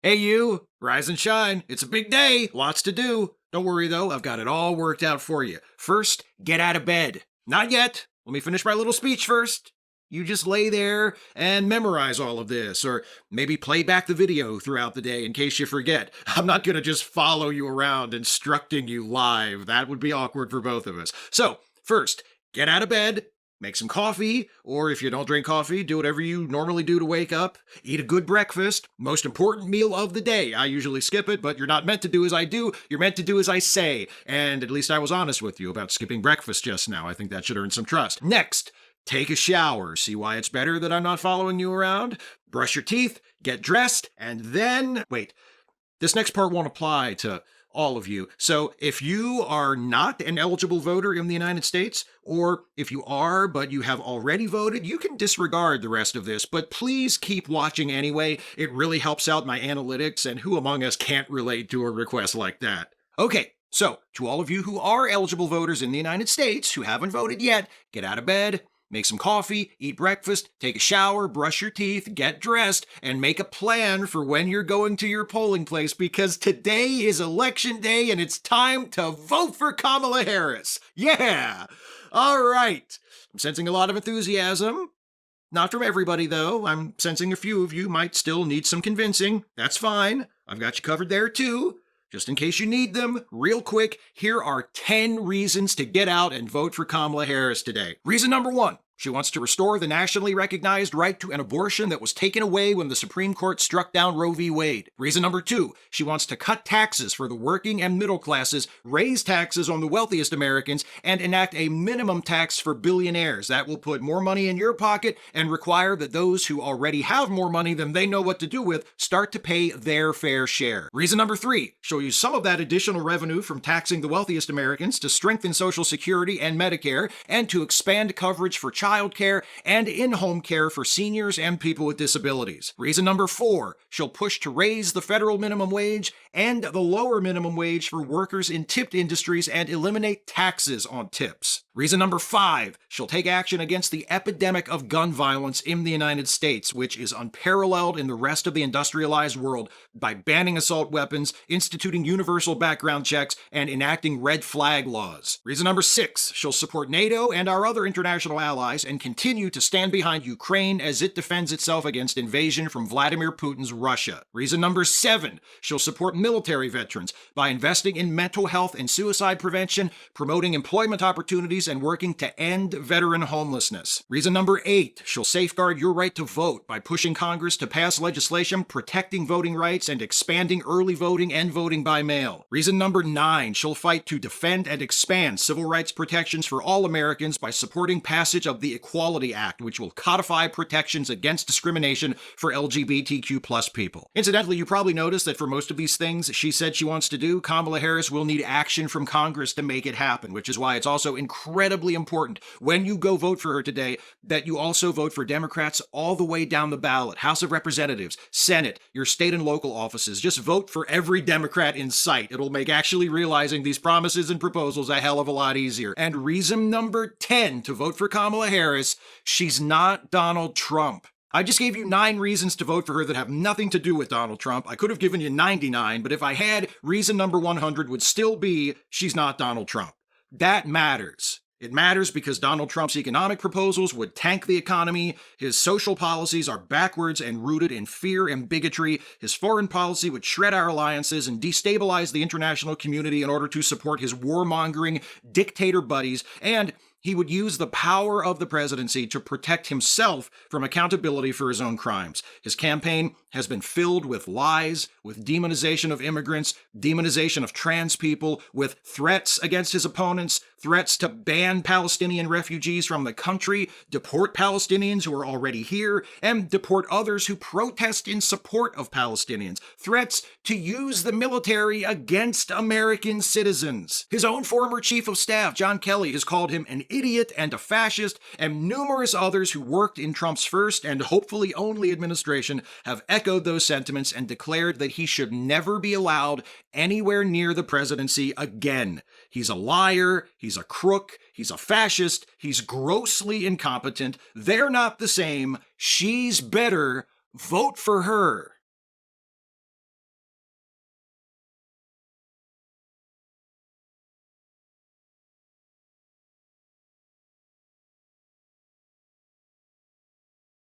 Hey you, rise and shine. It's a big day, lots to do. Don't worry though, I've got it all worked out for you. First, get out of bed. Not yet. Let me finish my little speech first. You just lay there and memorize all of this, or maybe play back the video throughout the day in case you forget. I'm not gonna just follow you around instructing you live. That would be awkward for both of us. So, first, get out of bed, make some coffee, or if you don't drink coffee, do whatever you normally do to wake up. Eat a good breakfast, most important meal of the day. I usually skip it, but you're not meant to do as I do, you're meant to do as I say. And at least I was honest with you about skipping breakfast just now. I think that should earn some trust. Next, take a shower. See why it's better that I'm not following you around? Brush your teeth, get dressed, and then... Wait, this next part won't apply to all of you. So if you are not an eligible voter in the United States, or if you are but you have already voted, you can disregard the rest of this, but please keep watching anyway. It really helps out my analytics, and who among us can't relate to a request like that? Okay, so to all of you who are eligible voters in the United States who haven't voted yet, get out of bed, make some coffee, eat breakfast, take a shower, brush your teeth, get dressed, and make a plan for when you're going to your polling place, because today is election day and it's time to vote for Kamala Harris. Yeah! All right. I'm sensing a lot of enthusiasm. Not from everybody, though. I'm sensing a few of you might still need some convincing. That's fine. I've got you covered there, too. Just in case you need them, real quick, here are 10 reasons to get out and vote for Kamala Harris today. Reason number 1. She wants to restore the nationally recognized right to an abortion that was taken away when the Supreme Court struck down Roe v. Wade. Reason number 2. She wants to cut taxes for the working and middle classes, raise taxes on the wealthiest Americans, and enact a minimum tax for billionaires. That will put more money in your pocket and require that those who already have more money than they know what to do with start to pay their fair share. Reason number 3. She'll use some of that additional revenue from taxing the wealthiest Americans to strengthen Social Security and Medicare, and to expand coverage for child care and in-home care for seniors and people with disabilities. Reason number 4, she'll push to raise the federal minimum wage and the lower minimum wage for workers in tipped industries and eliminate taxes on tips. Reason number 5, she'll take action against the epidemic of gun violence in the United States, which is unparalleled in the rest of the industrialized world, by banning assault weapons, instituting universal background checks, and enacting red flag laws. Reason number 6, she'll support NATO and our other international allies and continue to stand behind Ukraine as it defends itself against invasion from Vladimir Putin's Russia. Reason number 7, she'll support military veterans by investing in mental health and suicide prevention, promoting employment opportunities, and working to end veteran homelessness. Reason number 8, she'll safeguard your right to vote by pushing Congress to pass legislation protecting voting rights and expanding early voting and voting by mail. Reason number 9, she'll fight to defend and expand civil rights protections for all Americans by supporting passage of the Equality Act, which will codify protections against discrimination for LGBTQ plus people. Incidentally, you probably noticed that for most of these things she said she wants to do, Kamala Harris will need action from Congress to make it happen, which is why it's also incredibly important when you go vote for her today that you also vote for Democrats all the way down the ballot. House of Representatives, Senate, your state and local offices. Just vote for every Democrat in sight. It'll make actually realizing these promises and proposals a hell of a lot easier. And reason number 10 to vote for Kamala Harris, she's not Donald Trump. I just gave you 9 reasons to vote for her that have nothing to do with Donald Trump. I could have given you 99, but if I had, reason number 100 would still be she's not Donald Trump. That matters. It matters because Donald Trump's economic proposals would tank the economy, his social policies are backwards and rooted in fear and bigotry, his foreign policy would shred our alliances and destabilize the international community in order to support his warmongering dictator buddies, and he would use the power of the presidency to protect himself from accountability for his own crimes. His campaign has been filled with lies, with demonization of immigrants, demonization of trans people, with threats against his opponents, threats to ban Palestinian refugees from the country, deport Palestinians who are already here, and deport others who protest in support of Palestinians, threats to use the military against American citizens. His own former chief of staff, John Kelly, has called him an idiot and a fascist, and numerous others who worked in Trump's first and hopefully only administration have echoed those sentiments and declared that he should never be allowed anywhere near the presidency again. He's a liar, he's a crook, he's a fascist, he's grossly incompetent. They're not the same. She's better. Vote for her.